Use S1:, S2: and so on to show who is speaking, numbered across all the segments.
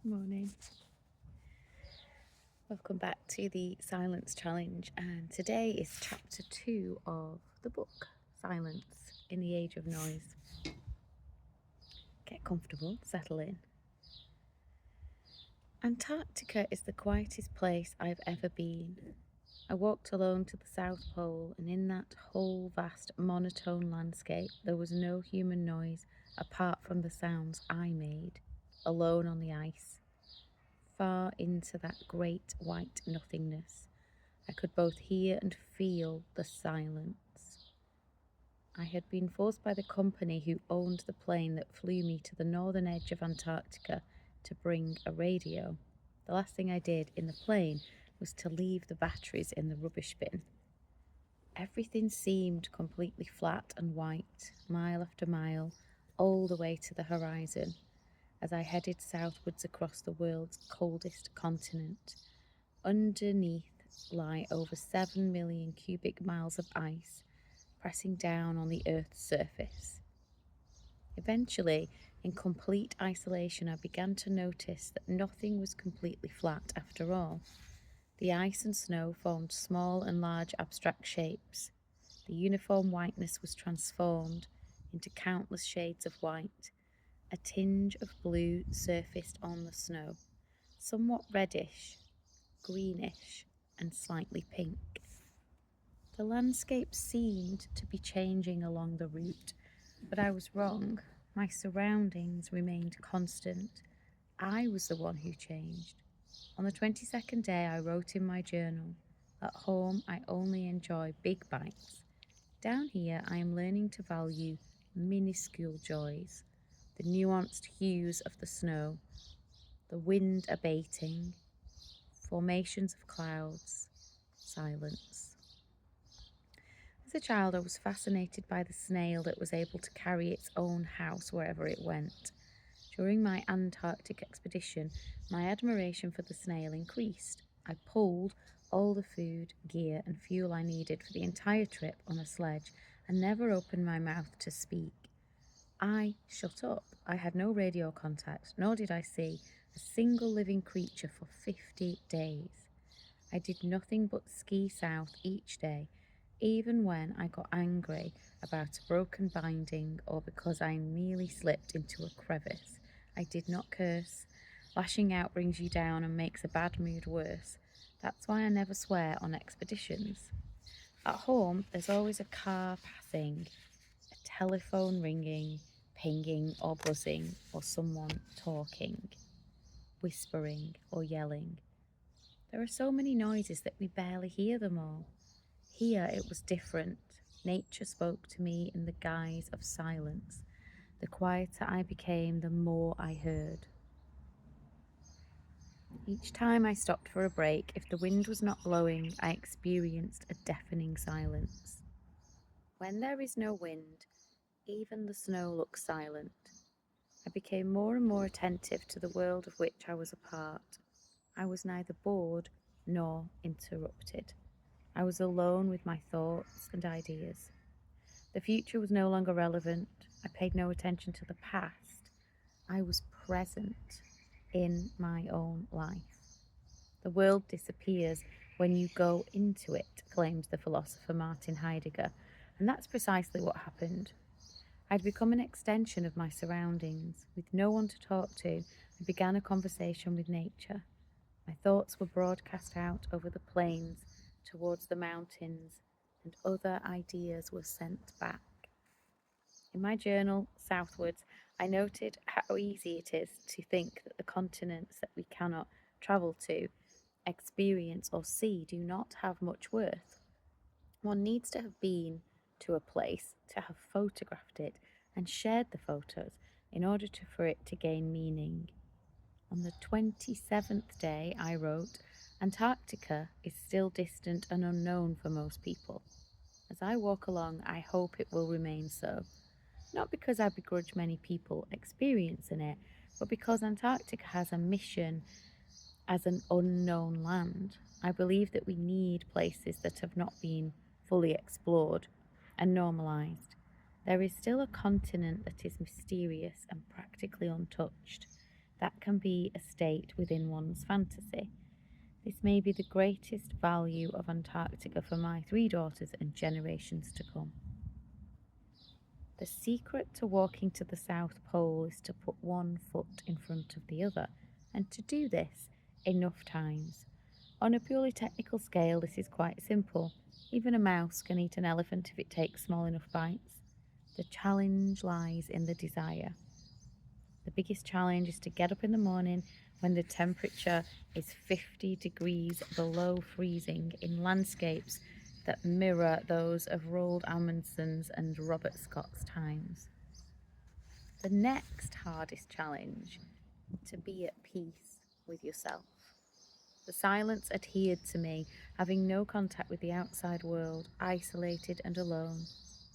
S1: Morning. Welcome back to the Silence Challenge, and today is chapter 2 of the book Silence in the Age of Noise. Get comfortable, settle in. Antarctica is the quietest place I've ever been. I walked alone to the South Pole, and in that whole vast monotone landscape there was no human noise apart from the sounds I made, alone on the ice. Far into that great white nothingness, I could both hear and feel the silence. I had been forced by the company who owned the plane that flew me to the northern edge of Antarctica to bring a radio. The last thing I did in the plane was to leave the batteries in the rubbish bin. Everything seemed completely flat and white, mile after mile, all the way to the horizon, as I headed southwards across the world's coldest continent. Underneath lie over 7 million cubic miles of ice, pressing down on the Earth's surface. Eventually, in complete isolation, I began to notice that nothing was completely flat after all. The ice and snow formed small and large abstract shapes. The uniform whiteness was transformed into countless shades of white. A tinge of blue surfaced on the snow, somewhat reddish, greenish, and slightly pink. The landscape seemed to be changing along the route, but I was wrong. My surroundings remained constant. I was the one who changed. On the 22nd day, I wrote in my journal, "At home, I only enjoy big bites. Down here, I am learning to value minuscule joys, the nuanced hues of the snow, the wind abating, formations of clouds, silence." As a child, I was fascinated by the snail that was able to carry its own house wherever it went. During my Antarctic expedition, my admiration for the snail increased. I pulled all the food, gear, and fuel I needed for the entire trip on a sledge and never opened my mouth to speak. I shut up. I had no radio contact, nor did I see a single living creature for 50 days. I did nothing but ski south each day, even when I got angry about a broken binding or because I merely slipped into a crevice. I did not curse. Lashing out brings you down and makes a bad mood worse. That's why I never swear on expeditions. At home, there's always a car passing, a telephone ringing, pinging or buzzing, or someone talking, whispering or yelling. There are so many noises that we barely hear them all. Here it was different. Nature spoke to me in the guise of silence. The quieter I became, the more I heard. Each time I stopped for a break, if the wind was not blowing, I experienced a deafening silence. When there is no wind, even the snow looks silent. I became more and more attentive to the world of which I was a part. I was neither bored nor interrupted. I was alone with my thoughts and ideas. The future was no longer relevant. I paid no attention to the past. I was present in my own life. The world disappears when you go into it, claims the philosopher Martin Heidegger, and that's precisely what happened. I'd become an extension of my surroundings. With no one to talk to, I began a conversation with nature. My thoughts were broadcast out over the plains towards the mountains, and other ideas were sent back. In my journal, Southwards, I noted how easy it is to think that the continents that we cannot travel to, experience, or see do not have much worth. One needs to have been to a place, to have photographed it, and shared the photos in order for it to gain meaning. On the 27th day, I wrote, "Antarctica is still distant and unknown for most people. As I walk along, I hope it will remain so. Not because I begrudge many people experiencing it, but because Antarctica has a mission as an unknown land. I believe that we need places that have not been fully explored and normalized. There is still a continent that is mysterious and practically untouched. That can be a state within one's fantasy. This may be the greatest value of Antarctica for my 3 daughters and generations to come. The secret to walking to the South Pole is to put one foot in front of the other, and to do this enough times. On a purely technical scale, this is quite simple. Even a mouse can eat an elephant if it takes small enough bites. The challenge lies in the desire. The biggest challenge is to get up in the morning when the temperature is 50 degrees below freezing in landscapes that mirror those of Roald Amundsen's and Robert Scott's times. The next hardest challenge, to be at peace with yourself. The silence adhered to me, having no contact with the outside world, isolated and alone.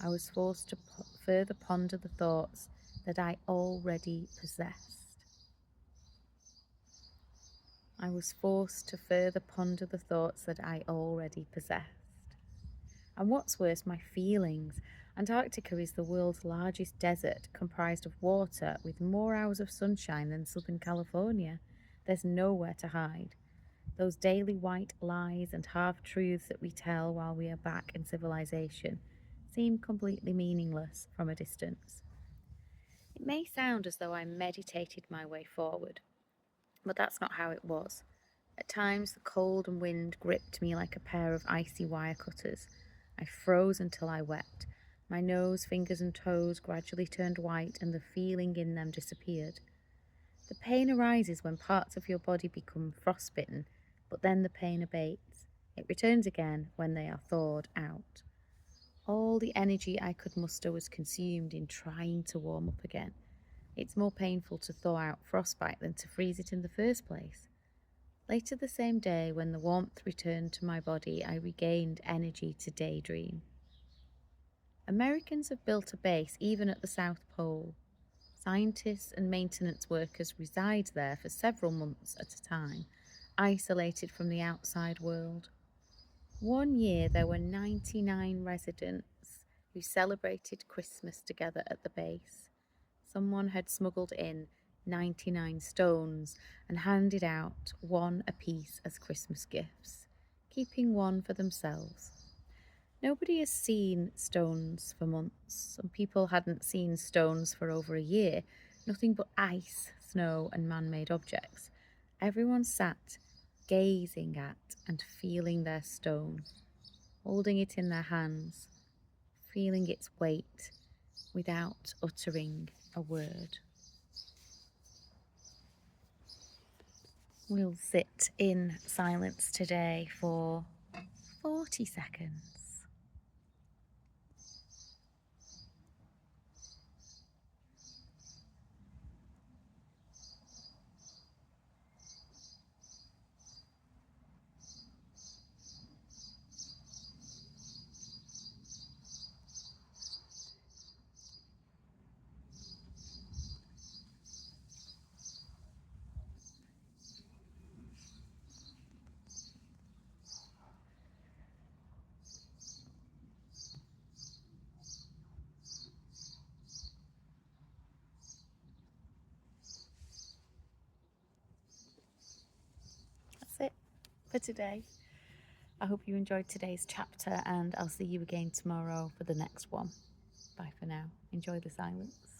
S1: I was forced to further ponder the thoughts that I already possessed. I was forced to further ponder the thoughts that I already possessed. And what's worse, my feelings. Antarctica is the world's largest desert, comprised of water with more hours of sunshine than Southern California. There's nowhere to hide. Those daily white lies and half-truths that we tell while we are back in civilization seem completely meaningless from a distance. It may sound as though I meditated my way forward, but that's not how it was. At times, the cold and wind gripped me like a pair of icy wire cutters. I froze until I wept. My nose, fingers, and toes gradually turned white, and the feeling in them disappeared. The pain arises when parts of your body become frostbitten, but then the pain abates. It returns again when they are thawed out. All the energy I could muster was consumed in trying to warm up again. It's more painful to thaw out frostbite than to freeze it in the first place. Later the same day, when the warmth returned to my body, I regained energy to daydream. Americans have built a base even at the South Pole. Scientists and maintenance workers reside there for several months at a time, isolated from the outside world. One year there were 99 residents who celebrated Christmas together at the base. Someone had smuggled in 99 stones and handed out one apiece as Christmas gifts, keeping one for themselves. Nobody has seen stones for months. Some people hadn't seen stones for over a year, nothing but ice, snow, and man-made objects. Everyone sat gazing at and feeling their stone, holding it in their hands, feeling its weight without uttering a word. We'll sit in silence today for 40 seconds. That's it for today. I hope you enjoyed today's chapter, and I'll see you again tomorrow for the next one. Bye for now. Enjoy the silence.